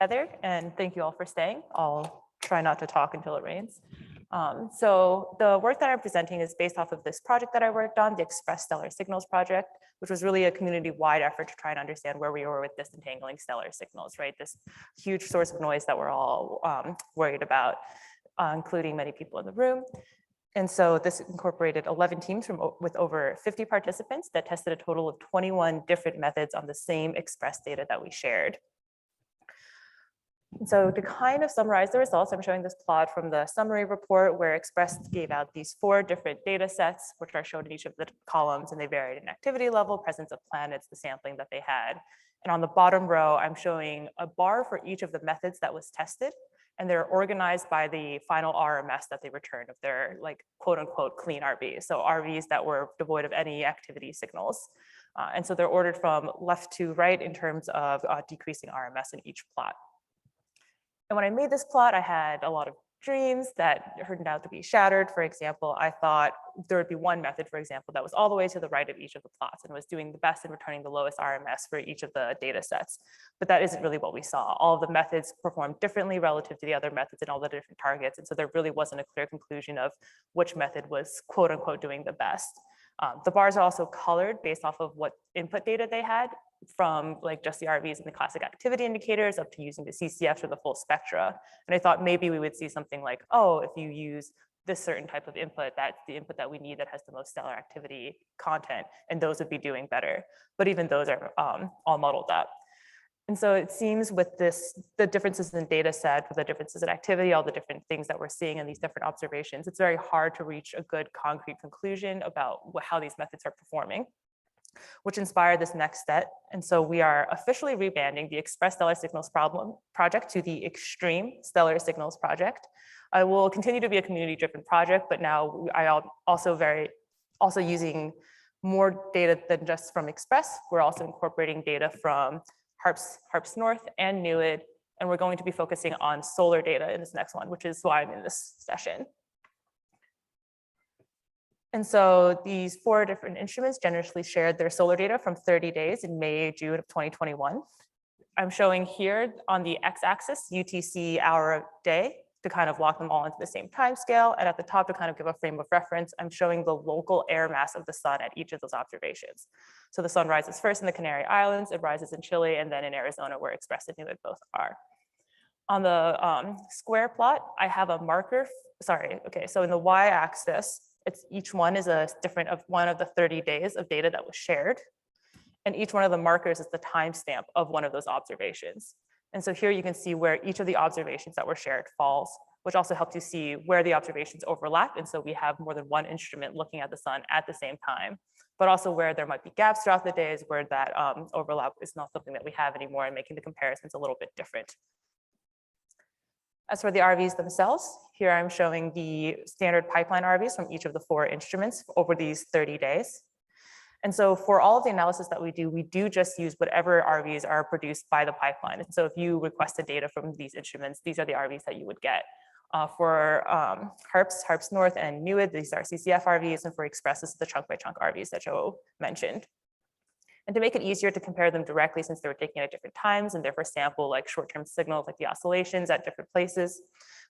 Heather, and thank you all for staying. I'll try not to talk until it rains. So the work that I'm presenting is based off of this project that I worked on, the Express Stellar Signals project, which was really a community-wide effort to try and understand where we were with disentangling stellar signals, right? This huge source of noise that we're all worried about, including many people in the room. And so this incorporated 11 teams with over 50 participants that tested a total of 21 different methods on the same Express data that we shared. So to kind of summarize the results, I'm showing this plot from the summary report where Express gave out these 4 different data sets, which are shown in each of the columns, and they varied in activity level, presence of planets, the sampling that they had. And on the bottom row, I'm showing a bar for each of the methods that was tested, and they're organized by the final RMS that they returned of their like quote unquote clean RVs. So RVs that were devoid of any activity signals. And so they're ordered from left to right in terms of decreasing RMS in each plot. And when I made this plot, I had a lot of dreams that turned out to be shattered. For example, I thought there would be one method, for example, that was all the way to the right of each of the plots and was doing the best in returning the lowest RMS for each of the data sets. But that isn't really what we saw. All of the methods performed differently relative to the other methods and all the different targets. And so there really wasn't a clear conclusion of which method was quote unquote doing the best. The bars are also colored based off of what input data they had, from like just the RVs and the classic activity indicators up to using the CCFs or the full spectra. And I thought maybe we would see something like, oh, if you use this certain type of input, that's the input that we need that has the most stellar activity content, and those would be doing better. But even those are all muddled up. And so it seems with this, the differences in data set, the differences in activity, all the different things that we're seeing in these different observations, it's very hard to reach a good concrete conclusion about how these methods are performing, which inspired this next step. And so we are officially rebanding the Express Stellar Signals project to the Extreme Stellar Signals project. I will continue to be a community-driven project, but now I also using more data than just from Express. We're also incorporating data from HARPS North and NUID, and we're going to be focusing on solar data in this next one, which is why I'm in this session. And so these 4 different instruments generously shared their solar data from 30 days in May, June of 2021. I'm showing here on the x-axis UTC hour of day to kind of lock them all into the same time scale. And at the top to kind of give a frame of reference, I'm showing the local air mass of the sun at each of those observations. So the sun rises first in the Canary Islands, it rises in Chile, and then in Arizona where Express and NUID both are. On the square plot, I have a marker, so in the y-axis, each one is a different of one of the 30 days of data that was shared. And each one of the markers is the timestamp of one of those observations. And so here you can see where each of the observations that were shared falls, which also helps you see where the observations overlap. And so we have more than one instrument looking at the sun at the same time, but also where there might be gaps throughout the days where that overlap is not something that we have anymore, and making the comparisons a little bit different. As for the RVs themselves, here I'm showing the standard pipeline RVs from each of the 4 instruments over these 30 days. And so for all of the analysis that we do just use whatever RVs are produced by the pipeline. And so if you requested data from these instruments, these are the RVs that you would get. For HARPS North and NUID, these are CCF RVs, and for Express, this is the chunk by chunk RVs that Zhao mentioned. And to make it easier to compare them directly, since they were taken at different times and therefore sample like short-term signals like the oscillations at different places,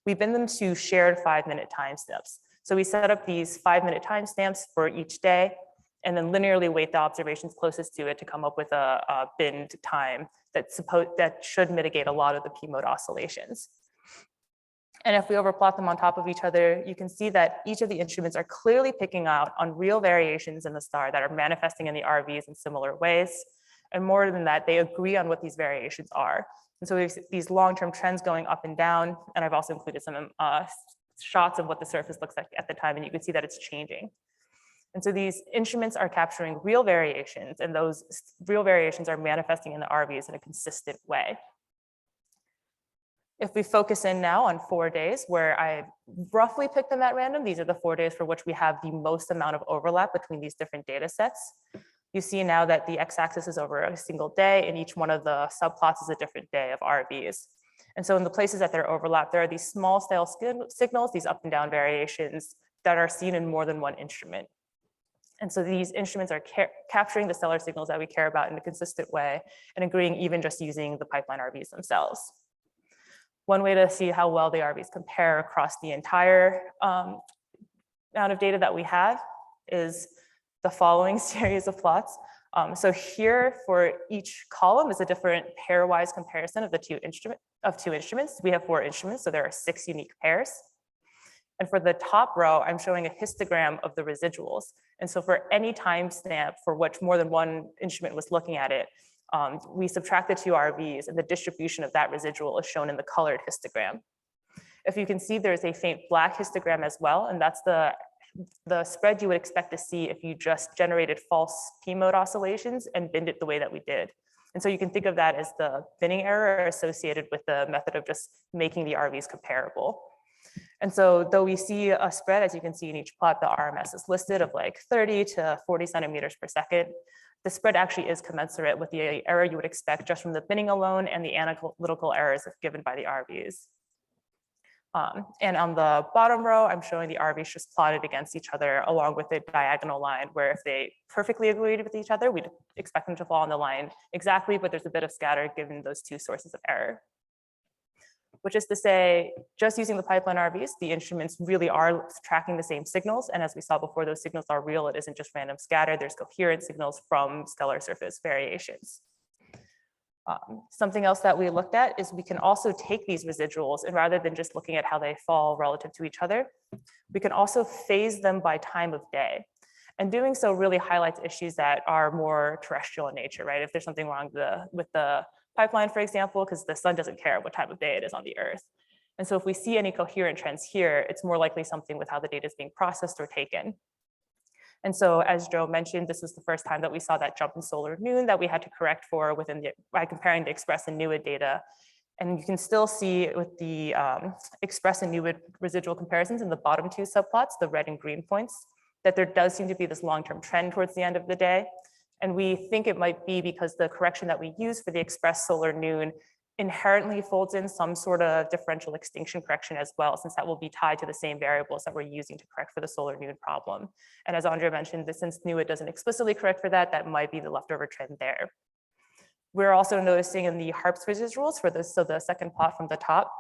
we bin them to shared 5-minute timestamps. So we set up these 5-minute timestamps for each day, and then linearly weight the observations closest to it to come up with a binned time that should mitigate a lot of the P-mode oscillations. And if we overplot them on top of each other, you can see that each of the instruments are clearly picking out on real variations in the star that are manifesting in the RVs in similar ways. And more than that, they agree on what these variations are. And so we have these long-term trends going up and down. And I've also included some shots of what the surface looks like at the time, and you can see that it's changing. And so these instruments are capturing real variations, and those real variations are manifesting in the RVs in a consistent way. If we focus in now on 4 days where I roughly picked them at random, these are the 4 days for which we have the most amount of overlap between these different data sets. You see now that the x-axis is over a single day, and each one of the subplots is a different day of RVs. And so in the places that there overlap, there are these small scale signals, these up and down variations that are seen in more than one instrument. And so these instruments are capturing the stellar signals that we care about in a consistent way and agreeing even just using the pipeline RVs themselves. One way to see how well the RVs compare across the entire amount of data that we have is the following series of plots. So here for each column is a different pairwise comparison of the two instruments. We have 4 instruments, so there are 6 unique pairs. And for the top row, I'm showing a histogram of the residuals. And so for any timestamp for which more than one instrument was looking at it, we subtract the 2 RVs, and the distribution of that residual is shown in the colored histogram. If you can see, there's a faint black histogram as well, and that's the spread you would expect to see if you just generated false p-mode oscillations and binned it the way that we did. And so you can think of that as the binning error associated with the method of just making the RVs comparable. And so though we see a spread, as you can see in each plot, the RMS is listed of like 30 to 40 centimeters per second. The spread actually is commensurate with the error you would expect just from the binning alone and the analytical errors given by the RVs. And on the bottom row, I'm showing the RVs just plotted against each other along with a diagonal line where if they perfectly agreed with each other, we'd expect them to fall on the line exactly, but there's a bit of scatter given those 2 sources of error. Which is to say, just using the pipeline RVs, the instruments really are tracking the same signals. And as we saw before, those signals are real. It isn't just random scatter. There's coherent signals from stellar surface variations. Something else that we looked at is we can also take these residuals, and rather than just looking at how they fall relative to each other, we can also phase them by time of day. And doing so really highlights issues that are more terrestrial in nature, right? If there's something wrong with the pipeline, for example, because the sun doesn't care what time of day it is on the Earth. And so if we see any coherent trends here, it's more likely something with how the data is being processed or taken. And so as Zhao mentioned, this was the first time that we saw that jump in solar noon that we had to correct for by comparing the express and NUID data. And you can still see with the express and NUID residual comparisons in the bottom 2 subplots, the red and green points, that there does seem to be this long-term trend towards the end of the day. And we think it might be because the correction that we use for the express solar noon inherently folds in some sort of differential extinction correction as well, since that will be tied to the same variables that we're using to correct for the solar noon problem. And as Andrea mentioned, since NUID doesn't explicitly correct for that, that might be the leftover trend there. We're also noticing in the HARPS residuals for this, so the second plot from the top,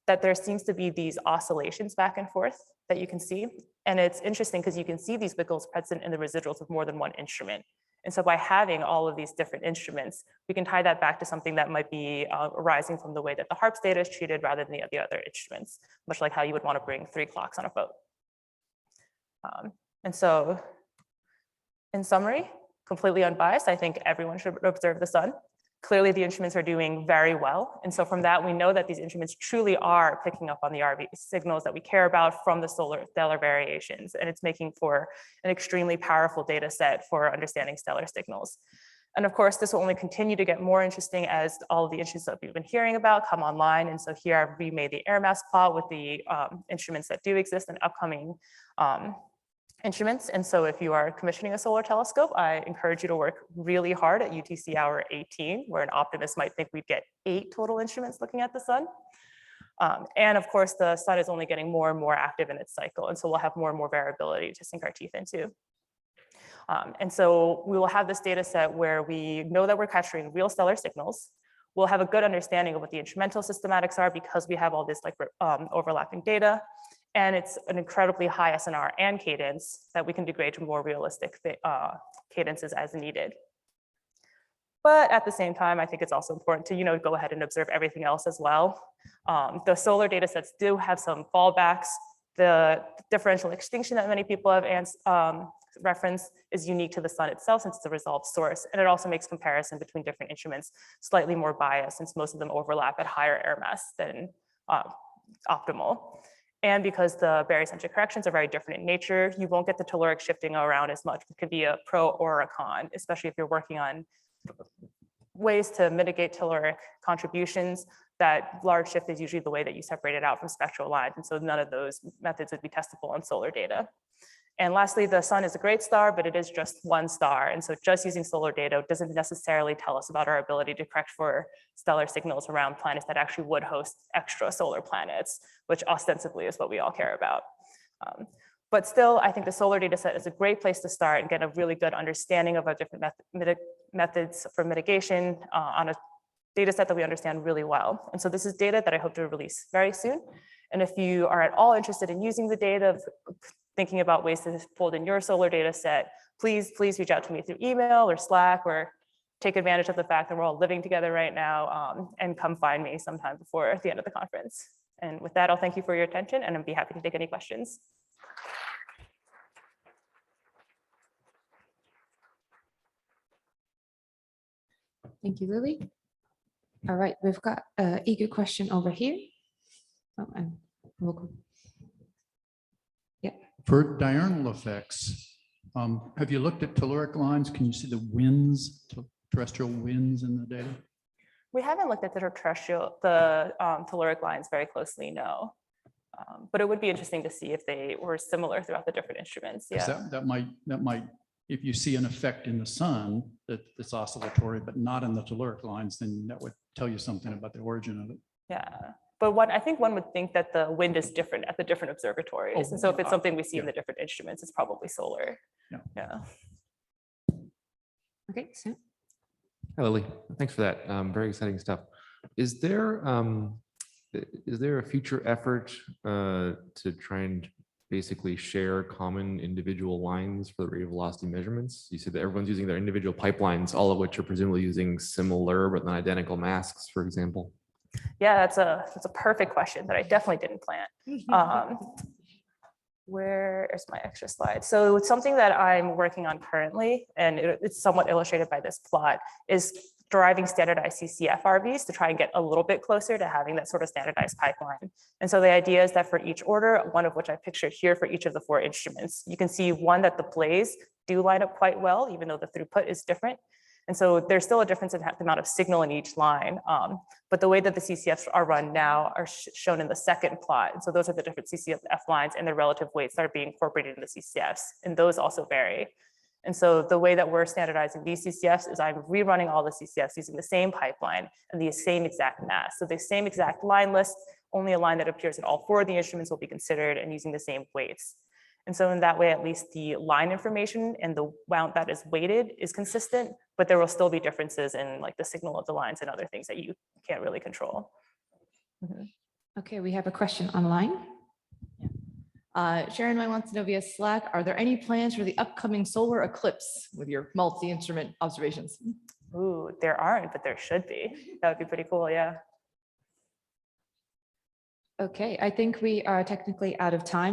that there seems to be these oscillations back and forth that you can see. And it's interesting because you can see these wiggles present in the residuals of more than one instrument. And so by having all of these different instruments, we can tie that back to something that might be arising from the way that the HARPS data is treated rather than the other instruments, much like how you would want to bring 3 clocks on a boat. And so in summary, completely unbiased, I think everyone should observe the sun. Clearly the instruments are doing very well. And so from that, we know that these instruments truly are picking up on the RV signals that we care about from the stellar variations. And it's making for an extremely powerful data set for understanding stellar signals. And of course, this will only continue to get more interesting as all of the issues that we've been hearing about come online. And so here I've remade the air mass plot with the instruments that do exist and upcoming instruments. And so if you are commissioning a solar telescope, I encourage you to work really hard at UTC hour 18, where an optimist might think we'd get 8 total instruments looking at the sun. And of course, the sun is only getting more and more active in its cycle. And so we'll have more and more variability to sink our teeth into. And so we will have this data set where we know that we're capturing real stellar signals. We'll have a good understanding of what the instrumental systematics are because we have all this overlapping data. And it's an incredibly high SNR and cadence that we can degrade to more realistic cadences as needed. But at the same time, I think it's also important to go ahead and observe everything else as well. The solar data sets do have some fallbacks. The differential extinction that many people have referenced is unique to the sun itself since it's a resolved source. And it also makes comparison between different instruments slightly more biased since most of them overlap at higher air mass than optimal. And because the barycentric corrections are very different in nature, you won't get the telluric shifting around as much. It could be a pro or a con, especially if you're working on ways to mitigate telluric contributions. That large shift is usually the way that you separate it out from spectral lines. And so none of those methods would be testable on solar data. And lastly, the sun is a great star, but it is just one star. And so just using solar data doesn't necessarily tell us about our ability to correct for stellar signals around planets that actually would host extra solar planets, which ostensibly is what we all care about. But still, I think the solar data set is a great place to start and get a really good understanding of our different methods for mitigation on a data set that we understand really well. And so this is data that I hope to release very soon. And if you are at all interested in using the data, thinking about ways to fold in your solar data set, please reach out to me through email or Slack, or take advantage of the fact that we're all living together right now, and come find me sometime before the end of the conference. And with that, I'll thank you for your attention, and I'd be happy to take any questions. Thank you, Lily. All right, we've got an eager question over here. Oh, and welcome. Yeah. For diurnal effects, have you looked at telluric lines? Can you see the winds, terrestrial winds in the data? We haven't looked at the telluric lines very closely, no. But it would be interesting to see if they were similar throughout the different instruments. Yeah. That might, if you see an effect in the sun that's oscillatory, but not in the telluric lines, then that would tell you something about the origin of it. Yeah. But I think one would think that the wind is different at the different observatories. And so if it's something we see in the different instruments, it's probably solar. Yeah. Okay, so. Hi, Lily. Thanks for that. Very exciting stuff. Is there a future effort to try and basically share common individual lines for the rate of velocity measurements? You said that everyone's using their individual pipelines, all of which are presumably using similar but not identical masks, for example. Yeah, that's a perfect question that I definitely didn't plan. Where is my extra slide? So it's something that I'm working on currently, and it's somewhat illustrated by this plot, is deriving standardized CCFRVs to try and get a little bit closer to having that sort of standardized pipeline. And so the idea is that for each order, one of which I pictured here for each of the 4 instruments, you can see one that the blaze do line up quite well, even though the throughput is different. And so there's still a difference in the amount of signal in each line. But the way that the CCFs are run now are shown in the second plot. And so those are the different CCF lines and their relative weights that are being incorporated in the CCFs. And those also vary. And so the way that we're standardizing these CCFs is I'm rerunning all the CCFs using the same pipeline and the same exact mass. So the same exact line list, only a line that appears in all 4 of the instruments will be considered, and using the same weights. And so in that way, at least the line information and the amount that is weighted is consistent, but there will still be differences in like the signal of the lines and other things that you can't really control. Okay, we have a question online. Sharon wants to know via Slack, are there any plans for the upcoming solar eclipse with your multi-instrument observations? Ooh, there aren't, but there should be. That would be pretty cool, yeah. Okay, I think we are technically out of time.